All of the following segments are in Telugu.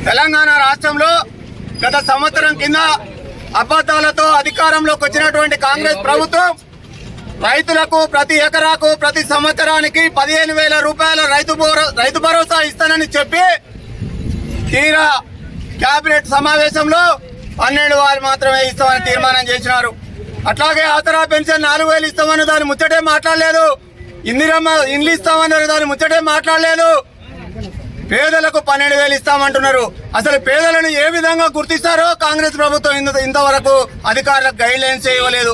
తెలంగాణ రాష్ట్రంలో గత సంవత్సరం కింద అబద్ధాలతో అధికారంలోకి వచ్చినటువంటి కాంగ్రెస్ ప్రభుత్వం రైతులకు ప్రతి ఎకరాకు ప్రతి సంవత్సరానికి 15,000 రూపాయల రైతు భరోసా ఇస్తానని చెప్పి తీరా కేబినెట్ సమావేశంలో 12,000 మాత్రమే ఇస్తామని తీర్మానం చేసినారు. అట్లాగే ఆసరా పెన్షన్ 4,000 ఇస్తామని దాని ముచ్చటే మాట్లాడలేదు. ఇందిరమ్మ ఇండ్లు ఇస్తామన్నారు, దాని ముచ్చటే మాట్లాడలేదు. పేదలకు 12,000 ఇస్తామంటున్నారు. అసలు పేదలను ఏ విధంగా గుర్తిస్తారో కాంగ్రెస్ ప్రభుత్వం ఇంతవరకు అధికారులకు గైడ్ లైన్స్ ఇవ్వలేదు.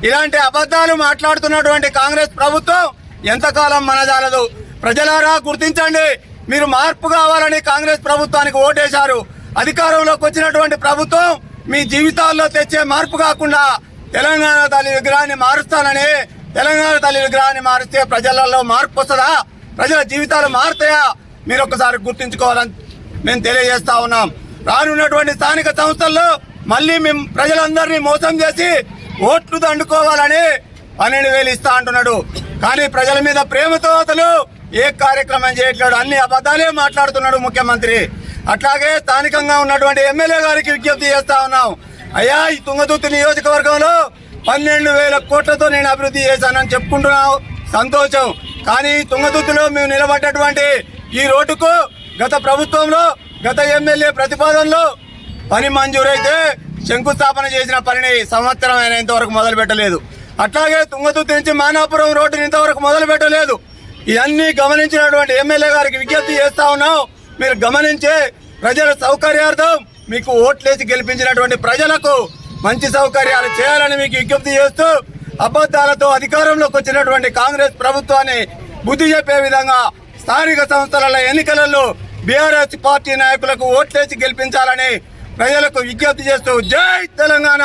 ఇలాంటి అబద్ధాలు మాట్లాడుతున్నటువంటి కాంగ్రెస్ ప్రభుత్వం ఎంతకాలం మనజాలదు. ప్రజలారా గుర్తించండి, మీరు మార్పు కావాలని కాంగ్రెస్ ప్రభుత్వానికి ఓటేశారు. అధికారంలోకి వచ్చినటువంటి ప్రభుత్వం మీ జీవితాల్లో తెచ్చే మార్పు కాకుండా తెలంగాణ తల్లి విగ్రహాన్ని మారుస్తానని, తెలంగాణ తల్లి విగ్రహాన్ని మారిస్తే ప్రజలలో మార్పు వస్తుందా? ప్రజల జీవితాలు మారుతాయా? మీరు ఒక్కసారి గుర్తించుకోవాలని మేము తెలియజేస్తా ఉన్నాం. రానున్నటువంటి స్థానిక సంస్థల్లో మళ్లీ మేము ప్రజలందరినీ మోసం చేసి ఓట్లు దండుకోవాలని 12,000 ఇస్తా అంటున్నాడు. కానీ ప్రజల మీద ప్రేమతో అతను ఏ కార్యక్రమం చేయట్లేడు, అన్ని అబద్ధాలే మాట్లాడుతున్నాడు ముఖ్యమంత్రి. అట్లాగే స్థానికంగా ఉన్నటువంటి ఎమ్మెల్యే గారికి విజ్ఞప్తి చేస్తా ఉన్నాం. అయ్యా, ఈ తుంగతుర్తి నియోజకవర్గంలో 12,000 కోట్లతో నేను అభివృద్ధి చేశానని చెప్పుకుంటున్నావు, సంతోషం. కానీ తుంగతుర్తిలో మేము నిలబడ్డటువంటి ఈ రోడ్డుకు గత ప్రభుత్వంలో గత ఎమ్మెల్యే ప్రతిపాదనలో పని మంజూరైతే శంకుస్థాపన చేసిన పనిని సంవత్సరం అయినా ఇంతవరకు మొదలు పెట్టలేదు. అట్లాగే తుంగతుర్తి నుంచి మానాపురం రోడ్డుని ఇంతవరకు మొదలు పెట్టలేదు. ఇవన్నీ గమనించినటువంటి ఎమ్మెల్యే గారికి విజ్ఞప్తి చేస్తా ఉన్నాం. మీరు గమనించే ప్రజల సౌకర్యార్థం మీకు ఓట్లేసి గెలిపించినటువంటి ప్రజలకు మంచి సౌకర్యాలు చేయాలని మీకు విజ్ఞప్తి చేస్తూ అబద్ధాలతో అధికారంలోకి వచ్చినటువంటి కాంగ్రెస్ ప్రభుత్వాన్ని బుద్ధి చెప్పే విధంగా స్థానిక సంస్థల ఎన్నికలలో బీఆర్ఎస్ పార్టీ నాయకులకు ఓట్లేసి గెలిపించాలని ప్రజలకు విజ్ఞప్తి చేస్తూ జై తెలంగాణ.